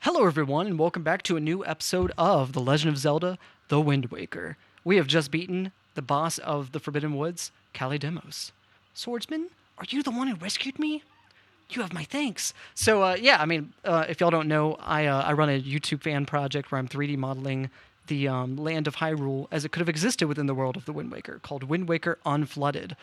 Hello, everyone, and welcome back to a new episode of The Legend of Zelda: The Wind Waker. We have just beaten the boss of the Forbidden Woods, Calidemos. Swordsman, are you the one who rescued me? You have my thanks. If y'all don't know, I run a YouTube fan project where I'm 3D modeling the land of Hyrule as it could have existed within the world of the Wind Waker, called Wind Waker Unflooded.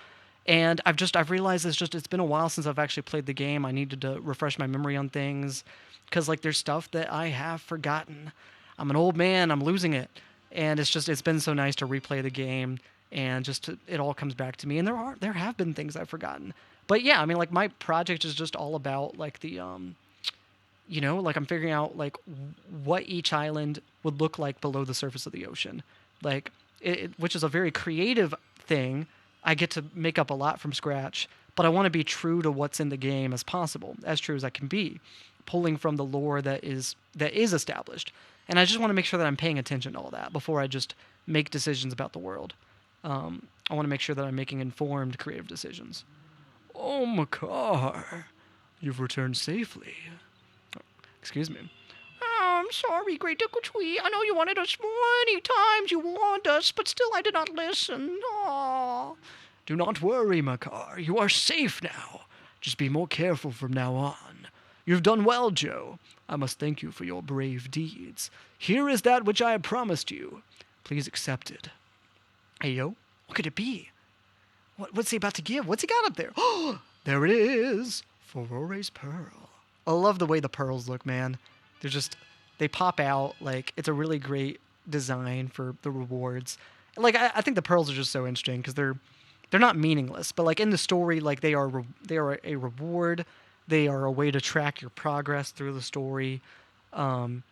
And I've realized it's been a while since I've actually played the game. I needed to refresh my memory on things because there's stuff that I have forgotten. I'm an old man. I'm losing it, and it's been so nice to replay the game and it all comes back to me. And there have been things I've forgotten, but yeah, I mean, my project is just all about I'm figuring out what each island would look like below the surface of the ocean, which is a very creative thing. I get to make up a lot from scratch, but I want to be true to what's in the game as possible, as true as I can be, pulling from the lore that is established. And I just want to make sure that I'm paying attention to all that before I just make decisions about the world. I want to make sure that I'm making informed, creative decisions. Oh, Makar, you've returned safely. Excuse me. Oh, I'm sorry, Great Tree. I know you wanted us many times. You warned us, but still I did not listen. Aww. Do not worry, Makar. You are safe now. Just be more careful from now on. You've done well, Joe. I must thank you for your brave deeds. Here is that which I have promised you. Please accept it. Hey, yo, what could it be? What's he about to give? What's he got up there? Oh, there it is. Forore's Pearl. I love the way the pearls look, man. They pop out. It's a really great design for the rewards. I think the pearls are just so interesting because they're not meaningless, but in the story, they are a reward. They are a way to track your progress through the story. And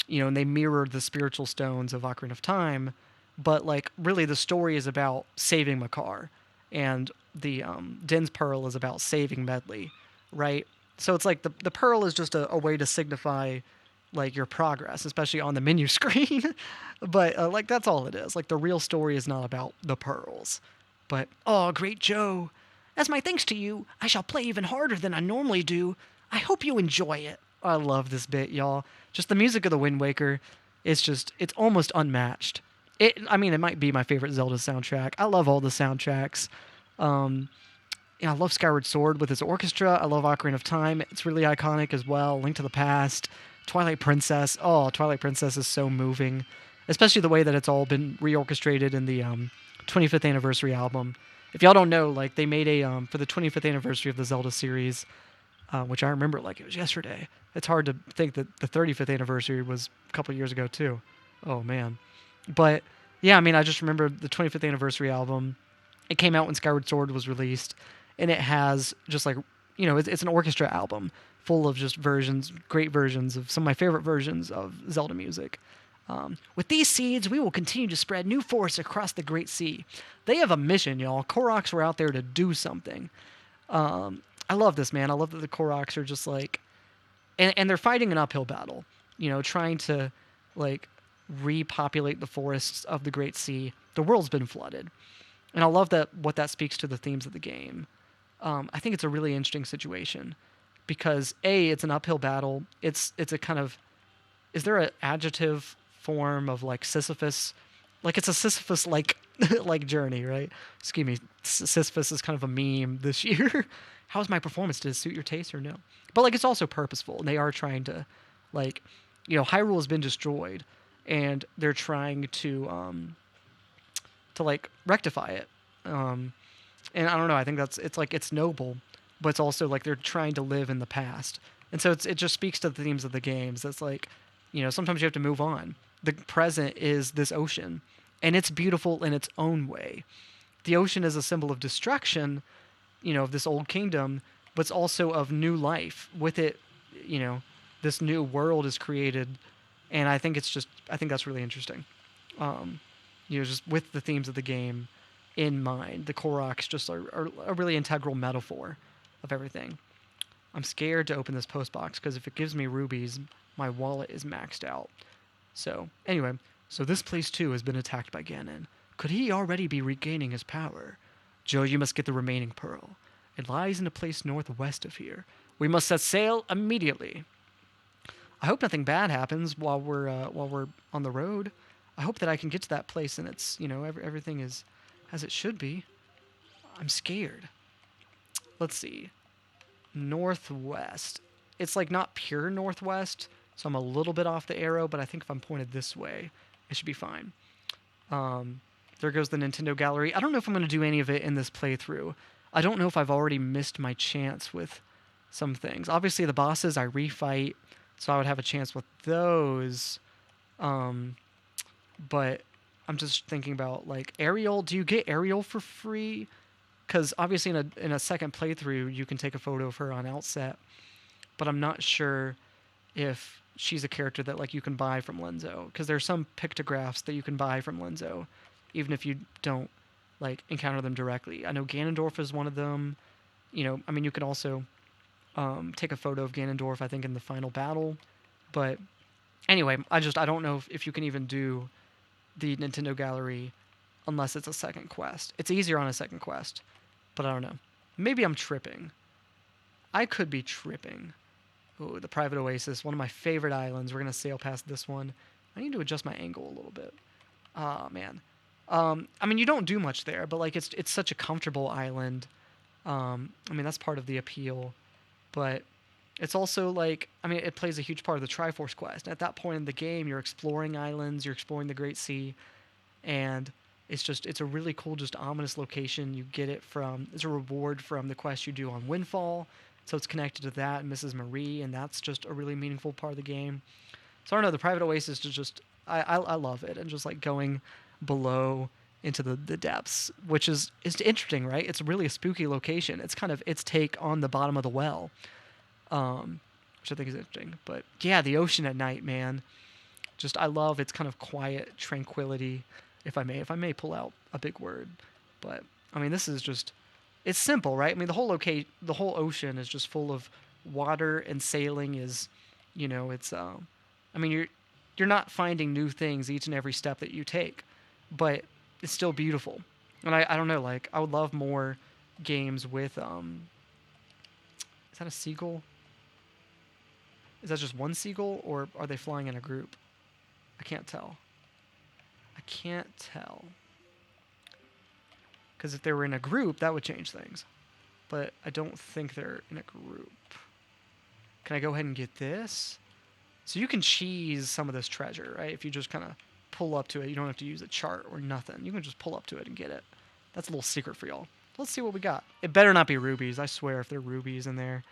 they mirror the spiritual stones of Ocarina of Time. But really, the story is about saving Makar, and the Din's Pearl is about saving Medley, right? So it's the pearl is just a way to signify your progress, especially on the menu screen. But that's all it is. The real story is not about the pearls. But oh, great Joe, as my thanks to you, I shall play even harder than I normally do. I hope you enjoy it. I love this bit, y'all. Just the music of the Wind Waker, it's almost unmatched. It might be my favorite Zelda soundtrack. I love all the soundtracks. I love Skyward Sword with its orchestra. I love Ocarina of Time. It's really iconic as well. Link to the Past, Twilight Princess. Oh, Twilight Princess is so moving, especially the way that it's all been reorchestrated in the 25th anniversary album. If y'all don't know, they made a for the 25th anniversary of the Zelda series, which I remember like it was yesterday. It's hard to think that the 35th anniversary was a couple years ago too. Oh man, but yeah, I just remember the 25th anniversary album. It came out when Skyward Sword was released, and it has just it's an orchestra album full of just great versions of some of my favorite versions of Zelda music. With these seeds, we will continue to spread new forests across the Great Sea. They have a mission, y'all. Koroks were out there to do something. I love this, man. I love that the Koroks are just and they're fighting an uphill battle, trying to repopulate the forests of the Great Sea. The world's been flooded. And I love what that speaks to the themes of the game. I think it's a really interesting situation because it's an uphill battle. It's a kind of, is there an adjective form of Sisyphus? It's a Sisyphus like journey, right? Excuse me. Sisyphus is kind of a meme this year. How is my performance? Did it suit your taste or no? But it's also purposeful. And they are trying to Hyrule has been destroyed, and they're trying to rectify it. And I don't know. I think it's noble, but it's also they're trying to live in the past. And so it just speaks to the themes of the games. That's sometimes you have to move on. The present is this ocean, and it's beautiful in its own way. The ocean is a symbol of destruction, of this old kingdom, but it's also of new life. With it, this new world is created, and I think that's really interesting. Just with the themes of the game in mind, the Koroks just are a really integral metaphor of everything. I'm scared to open this post box because if it gives me rubies, my wallet is maxed out. So, anyway, this place too has been attacked by Ganon. Could he already be regaining his power? Joe, you must get the remaining pearl. It lies in a place northwest of here. We must set sail immediately. I hope nothing bad happens while we're on the road. I hope that I can get to that place and it's everything is as it should be. I'm scared. Let's see. Northwest. It's like not pure northwest, so I'm a little bit off the arrow, but I think if I'm pointed this way, it should be fine. There goes the Nintendo Gallery. I don't know if I'm going to do any of it in this playthrough. I don't know if I've already missed my chance with some things. Obviously, the bosses I refight, so I would have a chance with those. But I'm just thinking about like aerial. Do you get aerial for free? Because obviously in a second playthrough you can take a photo of her on outset, but I'm not sure if she's a character that like you can buy from Lenzo. Because there's some pictographs that you can buy from Lenzo, even if you don't like encounter them directly. I know Ganondorf is one of them. I mean, you could also take a photo of Ganondorf, I think, in the final battle. But anyway, I don't know if you can even do the Nintendo Gallery unless it's a second quest. It's easier on a second quest, but I don't know. Maybe I'm tripping. I could be tripping. Ooh, the Private Oasis, one of my favorite islands. We're going to sail past this one. I need to adjust my angle a little bit. Oh, man. I mean, you don't do much there, but like it's such a comfortable island. I mean, that's part of the appeal, but it's also like, I mean, it plays a huge part of the Triforce quest. And at that point in the game, you're exploring islands, you're exploring the Great Sea, and it's a really cool, just ominous location. You get it it's a reward from the quest you do on Windfall, so it's connected to that and Mrs. Marie, and that's just a really meaningful part of the game. So I don't know, the Private Oasis is just, I love it, and just like going below into the depths, which is interesting, right? It's really a spooky location. It's kind of its take on the bottom of the well, which I think is interesting. But yeah, the ocean at night, man. Just I love its kind of quiet tranquility. If I may pull out a big word, but I mean this is just it's simple, right? I mean the whole ocean is just full of water, and sailing is, it's I mean you're not finding new things each and every step that you take, but it's still beautiful. And I don't know, like I would love more games with is that a seagull? Is that just one seagull, or are they flying in a group? I can't tell. Because if they were in a group, that would change things. But I don't think they're in a group. Can I go ahead and get this? So you can cheese some of this treasure, right? If you just kind of pull up to it, you don't have to use a chart or nothing. You can just pull up to it and get it. That's a little secret for y'all. Let's see what we got. It better not be rubies. I swear if there are rubies in there,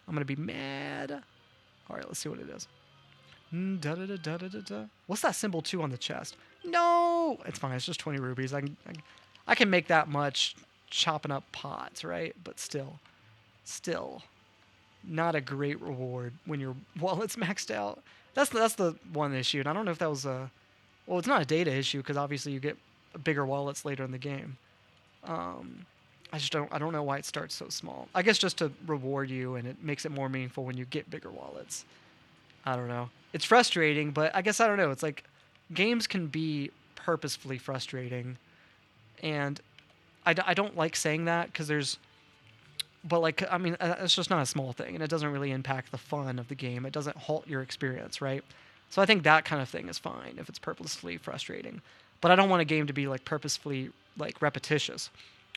I'm going to be mad. All right, let's see what it is. What's that symbol 2 on the chest? No! It's fine. It's just 20 rubies. I can make that much chopping up pots, right? But still, not a great reward when your wallet's maxed out. That's the one issue. And I don't know if that was well, it's not a data issue because obviously you get bigger wallets later in the game. I don't know why it starts so small. I guess just to reward you, and it makes it more meaningful when you get bigger wallets. I don't know. It's frustrating, but I guess I don't know. It's like games can be purposefully frustrating, and I don't like saying that because but like, I mean, it's just not a small thing, and it doesn't really impact the fun of the game. It doesn't halt your experience, right? So I think that kind of thing is fine if it's purposefully frustrating, but I don't want a game to be like purposefully like repetitious.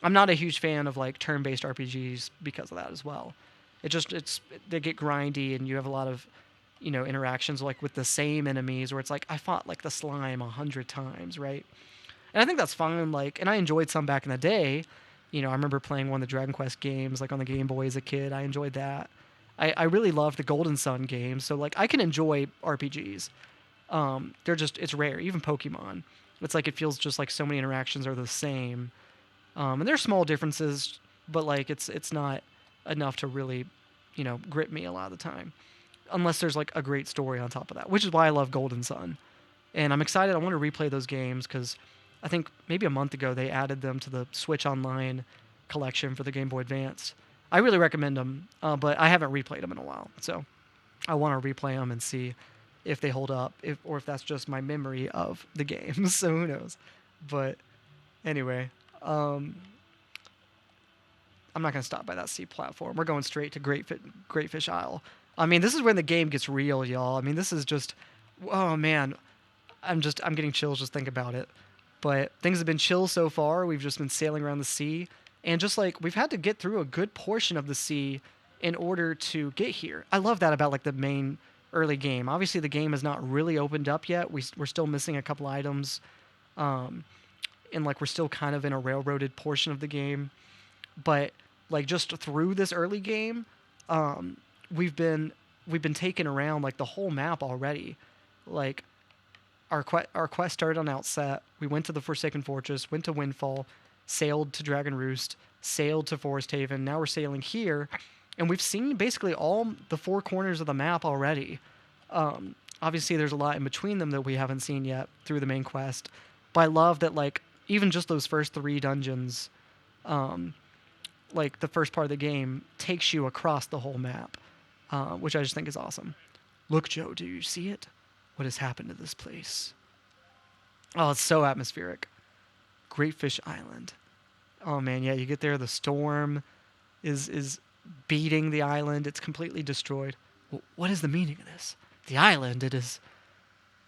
I'm not a huge fan of like turn-based RPGs because of that as well. They get grindy, and you have a lot of interactions like with the same enemies where it's like I fought like the slime 100 times, right? And I think that's fine. Like, and I enjoyed some back in the day. I remember playing one of the Dragon Quest games like on the Game Boy as a kid. I enjoyed that. I really loved the Golden Sun games. So like I can enjoy RPGs. It's rare. Even Pokemon. It's like it feels just like so many interactions are the same. And there's small differences, but like it's not enough to really, grip me a lot of the time. Unless there's like a great story on top of that, which is why I love Golden Sun. And I'm excited. I want to replay those games because I think maybe a month ago they added them to the Switch Online collection for the Game Boy Advance. I really recommend them, but I haven't replayed them in a while. So I want to replay them and see if they hold up, or if that's just my memory of the game. So who knows? But anyway, I'm not going to stop by that sea platform. We're going straight to Greatfish Isle. I mean, this is when the game gets real, y'all. I mean, this is just, oh man, I'm getting chills just think about it. But things have been chill so far. We've just been sailing around the sea, and just like we've had to get through a good portion of the sea in order to get here. I love that about like the main early game. Obviously, the game has not really opened up yet. We're still missing a couple items, um, and like we're still kind of in a railroaded portion of the game. But like just through this early game, um, we've been we've been taking around like the whole map already. Like our quest started on Outset. We went to the Forsaken Fortress, went to Windfall, sailed to Dragon Roost, sailed to Forest Haven. Now we're sailing here, and we've seen basically all the four corners of the map already. Obviously, there's a lot in between them that we haven't seen yet through the main quest. But I love that like even just those first three dungeons, um, like the first part of the game, takes you across the whole map, which I just think is awesome. Look, Joe, do you see it? What has happened to this place? Oh, it's so atmospheric. Greatfish Island. Oh man, yeah, you get there, the storm is beating the island. It's completely destroyed. Well, what is the meaning of this? The island, it is...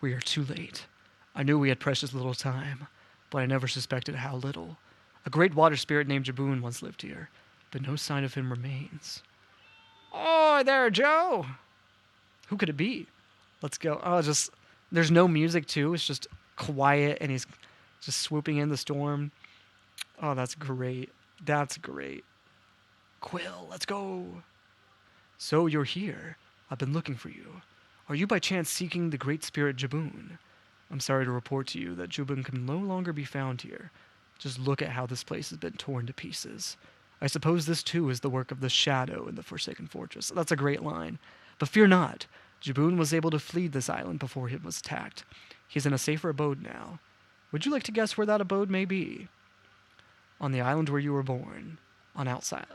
We are too late. I knew we had precious little time, but I never suspected how little. A great water spirit named Jaboon once lived here, but no sign of him remains. Oh, there, Joe! Who could it be? Let's go. Oh, just... There's no music, too. It's just quiet, and he's just swooping in the storm. Oh, that's great. That's great. Quill, let's go. So you're here. I've been looking for you. Are you by chance seeking the great spirit Jaboon? I'm sorry to report to you that Jaboon can no longer be found here. Just look at how this place has been torn to pieces. I suppose this too is the work of the Shadow in the Forsaken Fortress. That's a great line. But fear not. Jaboon was able to flee this island before he was attacked. He's in a safer abode now. Would you like to guess where that abode may be? On the island where you were born. On Outset.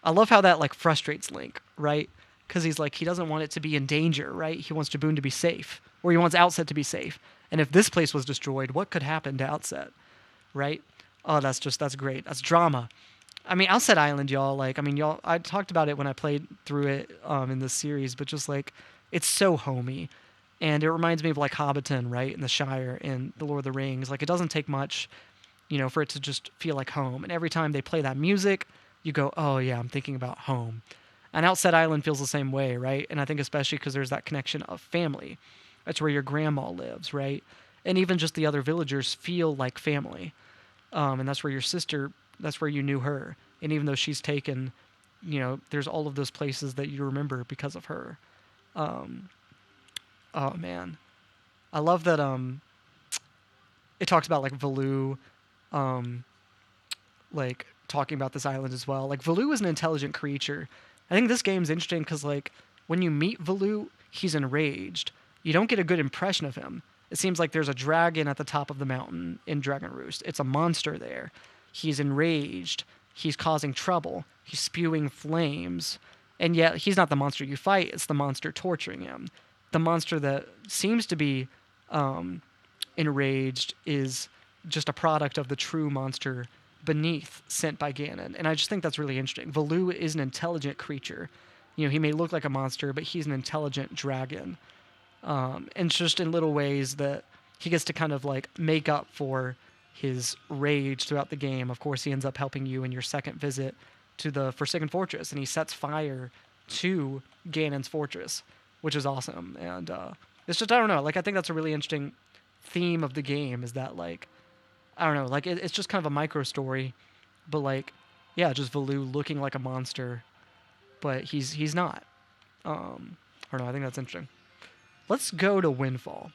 I love how that like frustrates Link, right? Because he's like, he doesn't want it to be in danger, right? He wants Jaboon to be safe. Or he wants Outset to be safe. And if this place was destroyed, what could happen to Outset? Right? Oh, that's great. That's drama. I mean, Outset Island, y'all, like, I mean, y'all, I talked about it when I played through it in this series, but just like, it's so homey. And it reminds me of like Hobbiton, right? In the Shire in The Lord of the Rings. Like, it doesn't take much, for it to just feel like home. And every time they play that music, you go, oh yeah, I'm thinking about home. And Outset Island feels the same way, right? And I think especially because there's that connection of family. That's where your grandma lives, right? And even just the other villagers feel like family. And that's where your sister, that's where you knew her. And even though she's taken, there's all of those places that you remember because of her. Oh man. I love that it talks about like Valoo, like talking about this island as well. Like Valoo is an intelligent creature. I think this game's interesting because like when you meet Valoo, he's enraged. You don't get a good impression of him. It seems like there's a dragon at the top of the mountain in Dragon Roost. It's a monster there. He's enraged. He's causing trouble. He's spewing flames. And yet he's not the monster you fight. It's the monster torturing him. The monster that seems to be enraged is just a product of the true monster beneath sent by Ganon. And I just think that's really interesting. Valoo is an intelligent creature. He may look like a monster, but he's an intelligent dragon. And just in little ways that he gets to kind of like make up for his rage throughout the game. Of course, he ends up helping you in your second visit to the Forsaken Fortress, and he sets fire to Ganon's fortress, which is awesome. And it's just, I don't know, like I think that's a really interesting theme of the game is that like, I don't know, like it's just kind of a micro story, but like, yeah, just Valoo looking like a monster, but he's not. I don't know, I think that's interesting. Let's go to Windfall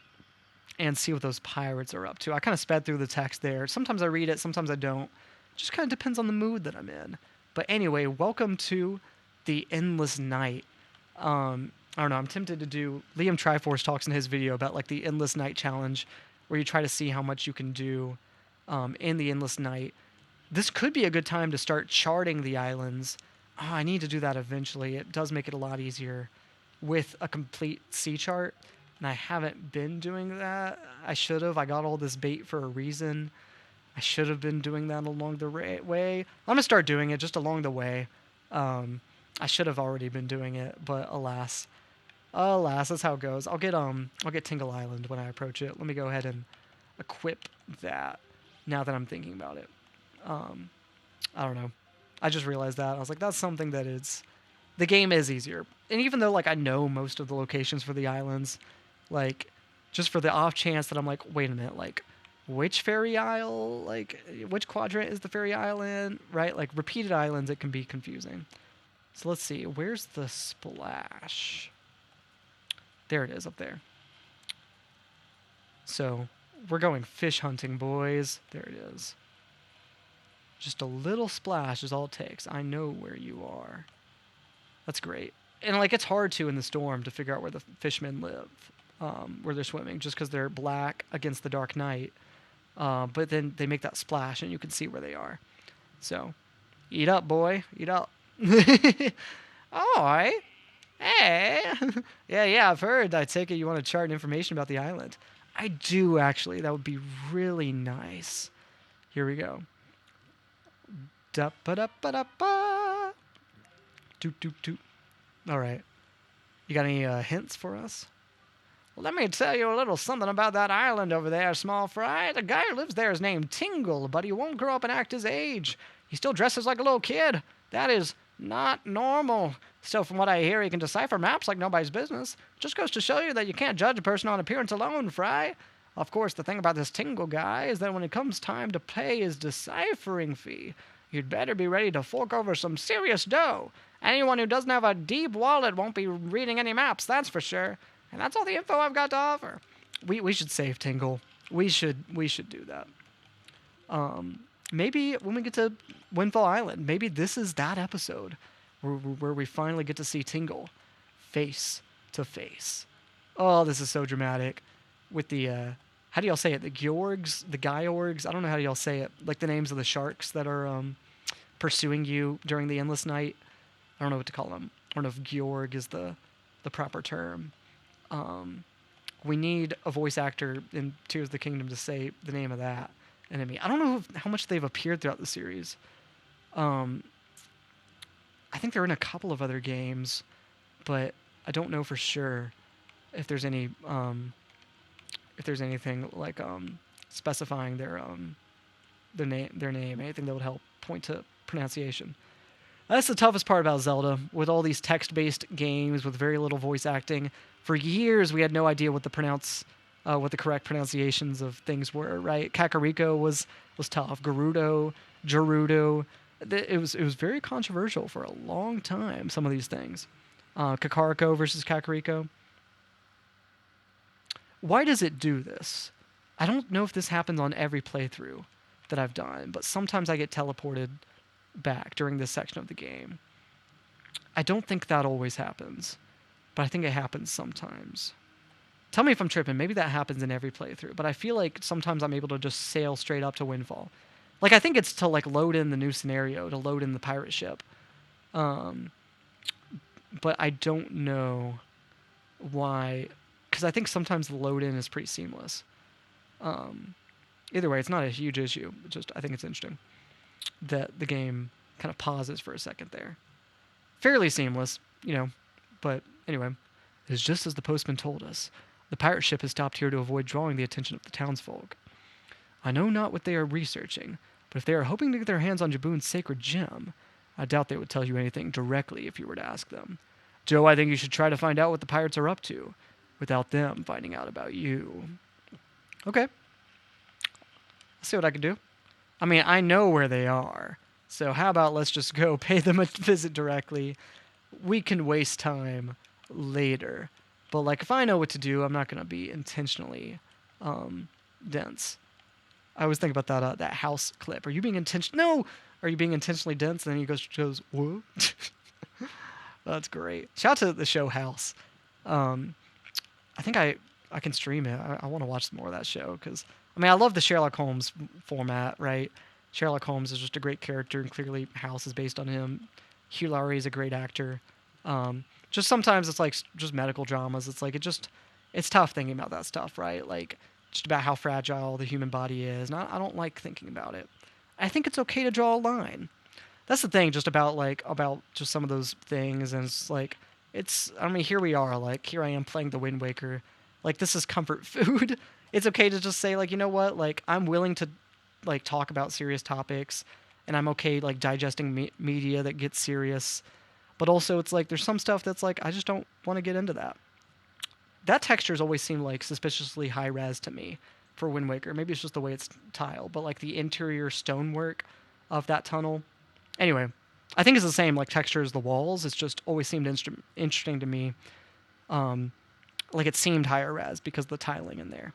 and see what those pirates are up to. I kind of sped through the text there. Sometimes I read it, sometimes I don't. Just kind of depends on the mood that I'm in. But anyway, welcome to the Endless Night. I don't know, I'm tempted to do... Liam Triforce talks in his video about like the Endless Night challenge, where you try to see how much you can do in the Endless Night. This could be a good time to start charting the islands. Oh, I need to do that eventually. It does make it a lot easier with a complete sea chart, and I haven't been doing that. I should have. I got all this bait for a reason. I should have been doing that along the way. I'm going to start doing it just along the way. I should have already been doing it, but alas, that's how it goes. I'll get Tingle Island when I approach it. Let me go ahead and equip that. Now that I'm thinking about it, um, I don't know. I just realized that I was like, that's something that is the game is easier. And even though like I know most of the locations for the islands, like just for the off chance that I'm like, wait a minute, like which fairy isle, like which quadrant is the fairy island, right? Like repeated islands, it can be confusing. So let's see, where's the splash? There it is up there. So we're going fish hunting, boys. There it is. Just a little splash is all it takes. I know where you are. That's great. And like it's hard to in the storm to figure out where the fishmen live, where they're swimming, just because they're black against the dark night. But then they make that splash, and you can see where they are. So, eat up, boy, eat up. Oi, hey, yeah. I've heard. I take it you want to chart information about the island. I do actually. That would be really nice. Here we go. Da ba da ba da ba. Doot doot doot. All right. You got any hints for us? Well, let me tell you a little something about that island over there, small fry. The guy who lives there is named Tingle, but he won't grow up and act his age. He still dresses like a little kid. That is not normal. Still, from what I hear, he can decipher maps like nobody's business. Just goes to show you that you can't judge a person on appearance alone, Fry. Of course, the thing about this Tingle guy is that when it comes time to pay his deciphering fee, you'd better be ready to fork over some serious dough. Anyone who doesn't have a deep wallet won't be reading any maps, that's for sure. And that's all the info I've got to offer. We should save Tingle. We should do that. Maybe when we get to Windfall Island, maybe this is that episode where we finally get to see Tingle face to face. Oh, this is so dramatic. With the, how do y'all say it? The Georgs? The Gyorgs? I don't know how y'all say it. Like the names of the sharks that are pursuing you during the Endless Night. I don't know what to call them. I don't know if Georg is the proper term. We need a voice actor in Tears of the Kingdom to say the name of that enemy. I don't know how much they've appeared throughout the series. I think they're in a couple of other games, but I don't know for sure if there's any if there's anything like specifying their name, anything that would help point to pronunciation. That's the toughest part about Zelda, with all these text-based games with very little voice acting. For years, we had no idea what the correct pronunciations of things were. Right? Kakariko was tough. Gerudo. It was very controversial for a long time. Some of these things. Kakariko versus Kakariko. Why does it do this? I don't know if this happens on every playthrough that I've done, but sometimes I get teleported back during this section of the game. I don't think that always happens, but I think it happens sometimes. Tell me if I'm tripping. Maybe that happens in every playthrough, but I feel like sometimes I'm able to just sail straight up to Windfall. Like, I think it's to, like, load in the new scenario, to load in the pirate ship. But I don't know why, because I think sometimes the load in is pretty seamless. Either way, it's not a huge issue. Just, I think it's interesting that the game kind of pauses for a second there. Fairly seamless, but anyway. It's just as the postman told us. The pirate ship has stopped here to avoid drawing the attention of the townsfolk. I know not what they are researching, but if they are hoping to get their hands on Jaboon's sacred gem, I doubt they would tell you anything directly if you were to ask them. Joe, I think you should try to find out what the pirates are up to, without them finding out about you. Okay. Let's see what I can do. I mean, I know where they are, so how about let's just go pay them a visit directly. We can waste time later. But, like, if I know what to do, I'm not going to be intentionally dense. I always think about that house clip. Are you being intentional? No! Are you being intentionally dense? And then he goes, what? That's great. Shout out to the show House. I think I can stream it. I want to watch more of that show because, I mean, I love the Sherlock Holmes format, right? Sherlock Holmes is just a great character, and clearly House is based on him. Hugh Laurie is a great actor. Just sometimes it's like just medical dramas. It's like it's tough thinking about that stuff, right? Like just about how fragile the human body is. And I don't like thinking about it. I think it's okay to draw a line. That's the thing, just about just some of those things, and it's like, I mean, here we are, like, here I am playing the Wind Waker, like, this is comfort food. It's okay to just say, like, you know what, like, I'm willing to, like, talk about serious topics, and I'm okay, like, digesting media that gets serious, but also it's like, there's some stuff that's like, I just don't want to get into that. That texture's always seemed like suspiciously high res to me for Wind Waker. Maybe it's just the way it's tiled, but like the interior stonework of that tunnel. Anyway, I think it's the same like texture as the walls. It's just always seemed interesting to me. Like it seemed higher res because of the tiling in there.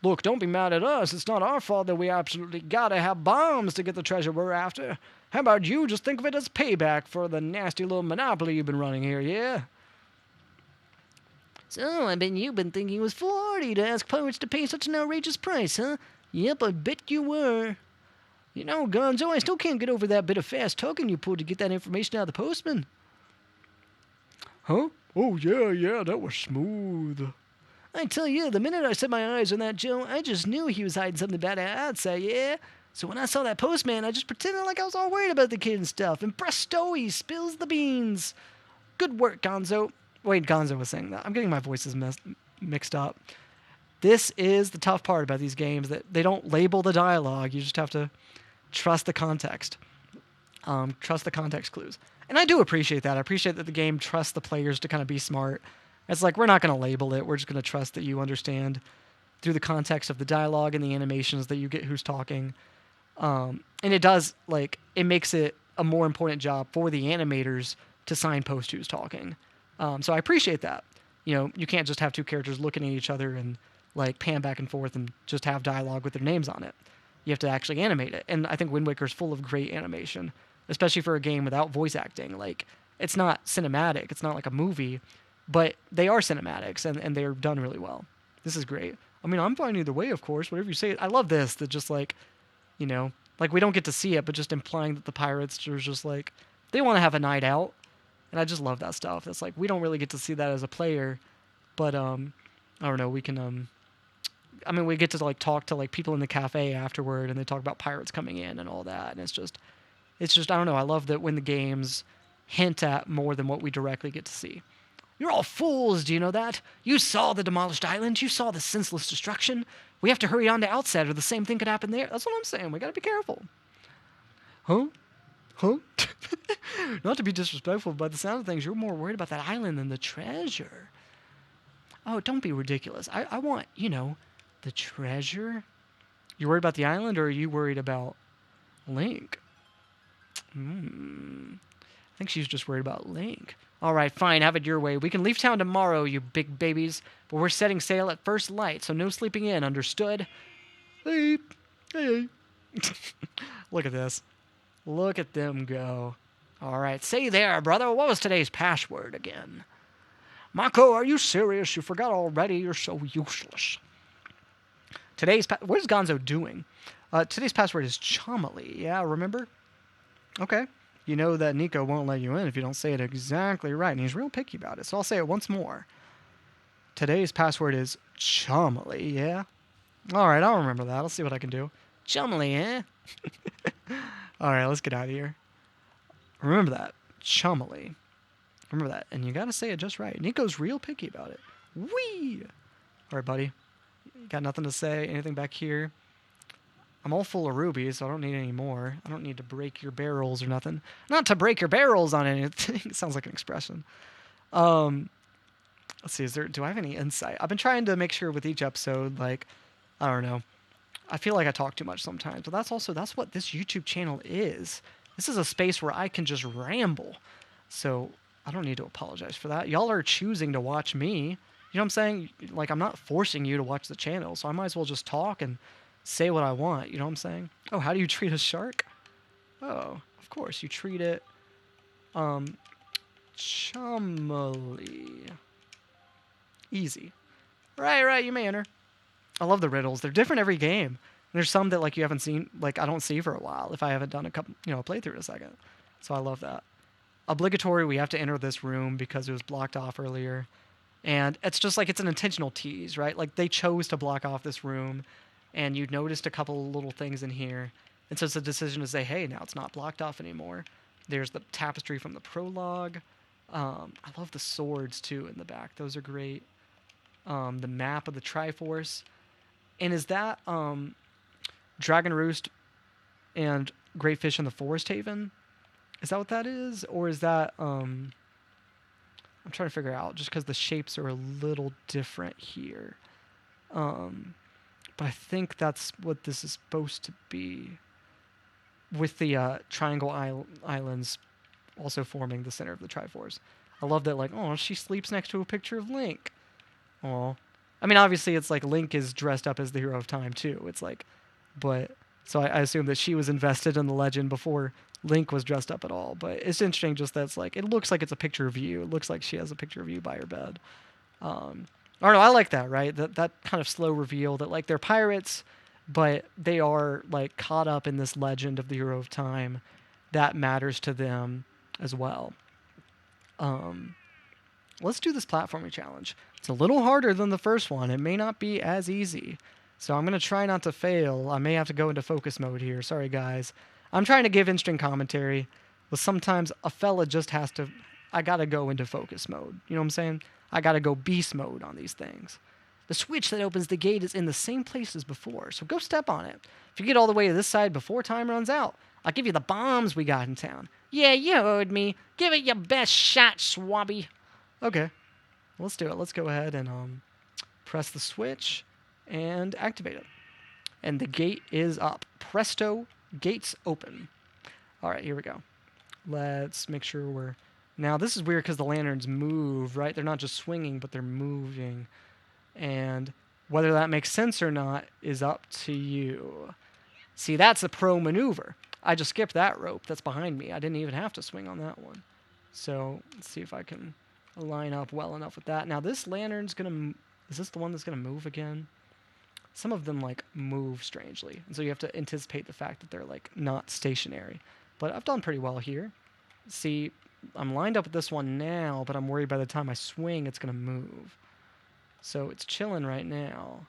Look, don't be mad at us. It's not our fault that we absolutely gotta have bombs to get the treasure we're after. How about you just think of it as payback for the nasty little monopoly you've been running here, yeah? So, I bet you've been thinking it was foolhardy to ask pirates to pay such an outrageous price, huh? Yep, I bet you were. You know, Gonzo, I still can't get over that bit of fast talking you pulled to get that information out of the postman. Huh? Oh, yeah, that was smooth. I tell you, the minute I set my eyes on that Joe, I just knew he was hiding something bad outside, yeah? So when I saw that postman, I just pretended like I was all worried about the kid and stuff, and presto, he spills the beans. Good work, Gonzo. Wait, Gonzo was saying that. I'm getting my voices mixed up. This is the tough part about these games, that they don't label the dialogue. You just have to trust the context. Trust the context clues. And I do appreciate that. I appreciate that the game trusts the players to kind of be smart. It's like, we're not going to label it. We're just going to trust that you understand through the context of the dialogue and the animations that you get who's talking. And it does, like, it makes it a more important job for the animators to signpost who's talking. So I appreciate that. You know, you can't just have two characters looking at each other and, like, pan back and forth and just have dialogue with their names on it. You have to actually animate it. And I think Wind Waker is full of great animation, especially for a game without voice acting. Like, it's not cinematic. It's not like a movie, but they are cinematics, and they're done really well. This is great. I mean, I'm fine either way, of course. Whatever you say. I love this, that just, like, you know, like, we don't get to see it, but just implying that the pirates are just, like, they want to have a night out. And I just love that stuff. That's like, we don't really get to see that as a player, but I don't know, we can I mean, we get to like talk to like people in the cafe afterward, and they talk about pirates coming in and all that, and it's just I don't know, I love that when the games hint at more than what we directly get to see. You're all fools, do you know that? You saw the demolished island, you saw the senseless destruction. We have to hurry on to Outset, or the same thing could happen there. That's what I'm saying. We gotta be careful. Huh? Not to be disrespectful, but the sound of things, you're more worried about that island than the treasure. Oh, don't be ridiculous. I want, you know, the treasure. You worried about the island, or are you worried about Link? I think she's just worried about Link. All right, fine, have it your way. We can leave town tomorrow, you big babies, but we're setting sail at first light, so no sleeping in, understood? Hey. Look at this. Look at them go. All right, say there, brother. What was today's password again? Mako, are you serious? You forgot already. You're so useless. What is Gonzo doing? Today's password is Chomily. Yeah, remember? Okay. You know that Nico won't let you in if you don't say it exactly right, and he's real picky about it, so I'll say it once more. Today's password is Chomily, yeah? All right, I'll remember that. I'll see what I can do. Chomily, eh? All right, let's get out of here. Remember that. Chomily. Remember that. And you got to say it just right. Nico's real picky about it. Whee! All right, buddy. Got nothing to say? Anything back here? I'm all full of rubies, so I don't need any more. I don't need to break your barrels or nothing. Not to break your barrels on anything. It sounds like an expression. Let's see. Do I have any insight? I've been trying to make sure with each episode, like, I don't know. I feel like I talk too much sometimes, but that's what this YouTube channel is. This is a space where I can just ramble. So I don't need to apologize for that. Y'all are choosing to watch me. You know what I'm saying? Like, I'm not forcing you to watch the channel, so I might as well just talk and say what I want. You know what I'm saying? Oh, how do you treat a shark? Oh, of course. You treat it, Chumily. Easy. Right, you may enter. I love the riddles. They're different every game. There's some that, like, you haven't seen, like, I don't see for a while if I haven't done a playthrough in a second. So I love that. Obligatory, we have to enter this room because it was blocked off earlier. And it's just like, it's an intentional tease, right? Like, they chose to block off this room, and you noticed a couple little things in here. And so it's a decision to say, hey, now it's not blocked off anymore. There's the tapestry from the prologue. I love the swords too in the back. Those are great. The map of the Triforce. And is that Dragon Roost and Greatfish in the Forest Haven? Is that what that is? Or is that... I'm trying to figure out, just because the shapes are a little different here. But I think that's what this is supposed to be. With the Triangle Islands also forming the center of the Triforce. I love that, like, oh, she sleeps next to a picture of Link. Oh, I mean, obviously, it's like Link is dressed up as the hero of time, too. It's like, but, so I assume that she was invested in the legend before Link was dressed up at all. But it's interesting just that it's like, it looks like it's a picture of you. It looks like she has a picture of you by her bed. I don't know, I like that, right? That kind of slow reveal that, like, they're pirates, but they are, like, caught up in this legend of the hero of time that matters to them as well. Let's do this platforming challenge. It's a little harder than the first one. It may not be as easy. So I'm going to try not to fail. I may have to go into focus mode here. Sorry, guys. I'm trying to give instant commentary, but sometimes a fella just has to... I got to go into focus mode. You know what I'm saying? I got to go beast mode on these things. The switch that opens the gate is in the same place as before, so go step on it. If you get all the way to this side before time runs out, I'll give you the bombs we got in town. Yeah, you heard me. Give it your best shot, Swabby. Okay, let's do it. Let's go ahead and press the switch and activate it. And the gate is up. Presto, gates open. All right, here we go. Let's make sure we're... Now, this is weird because the lanterns move, right? They're not just swinging, but they're moving. And whether that makes sense or not is up to you. See, that's a pro maneuver. I just skipped that rope that's behind me. I didn't even have to swing on that one. So let's see if I can line up well enough with that. Now, this lantern's going to... Is this the one that's going to move again? Some of them, like, move strangely. And so you have to anticipate the fact that they're, like, not stationary. But I've done pretty well here. See, I'm lined up with this one now, but I'm worried by the time I swing, it's going to move. So it's chilling right now.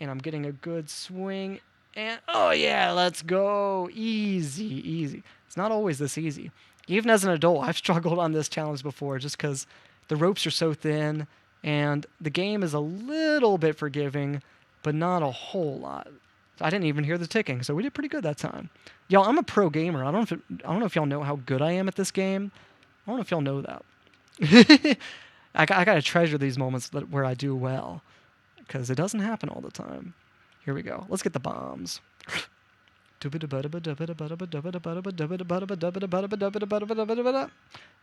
And I'm getting a good swing. And, oh yeah, let's go. Easy, easy. It's not always this easy. Even as an adult, I've struggled on this challenge before just because the ropes are so thin and the game is a little bit forgiving, but not a whole lot. I didn't even hear the ticking, so we did pretty good that time. Y'all, I'm a pro gamer. I don't know if y'all know how good I am at this game. I don't know if y'all know that. I gotta treasure these moments where I do well, because it doesn't happen all the time. Here we go. Let's get the bombs.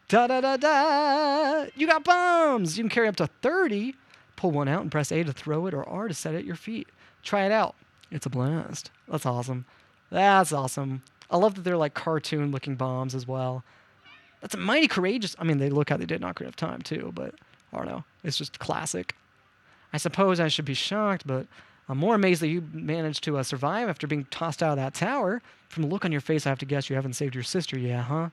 Da-da-da-da! You got bombs! You can carry up to 30. Pull one out and press A to throw it or R to set it at your feet. Try it out. It's a blast. That's awesome. That's awesome. I love that they're like cartoon-looking bombs as well. That's a mighty courageous... I mean, they look how they did in Ocarina of Time, too, but I don't know. It's just classic. I suppose I should be shocked, but I'm more amazed that you managed to survive after being tossed out of that tower. From the look on your face, I have to guess you haven't saved your sister yet, huh?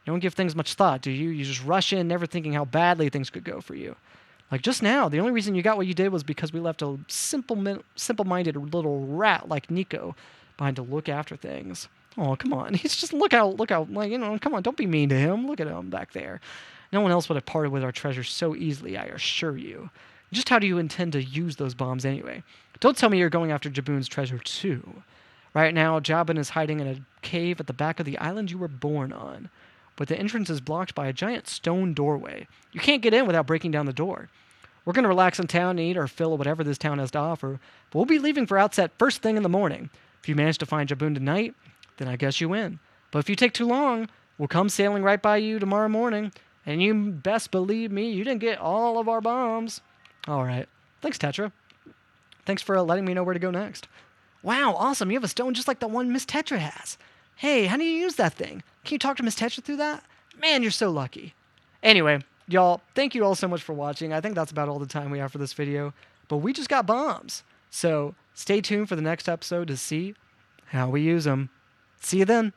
You don't give things much thought, do you? You just rush in, never thinking how badly things could go for you. Like just now, the only reason you got what you did was because we left a simple-minded little rat like Nico behind to look after things. Oh, come on. He's just, look out, like, you know, come on, don't be mean to him. Look at him back there. No one else would have parted with our treasure so easily, I assure you. Just how do you intend to use those bombs anyway? Don't tell me you're going after Jaboon's treasure too. Right now, Jabun is hiding in a cave at the back of the island you were born on. But the entrance is blocked by a giant stone doorway. You can't get in without breaking down the door. We're going to relax in town and eat our fill of whatever this town has to offer, but we'll be leaving for Outset first thing in the morning. If you manage to find Jaboon tonight, then I guess you win. But if you take too long, we'll come sailing right by you tomorrow morning, and you best believe me, you didn't get all of our bombs. All right. Thanks, Tetra. Thanks for letting me know where to go next. Wow, awesome. You have a stone just like the one Miss Tetra has. Hey, how do you use that thing? Can you talk to Miss Tetra through that? Man, you're so lucky. Anyway, y'all, thank you all so much for watching. I think that's about all the time we have for this video. But we just got bombs. So stay tuned for the next episode to see how we use them. See you then.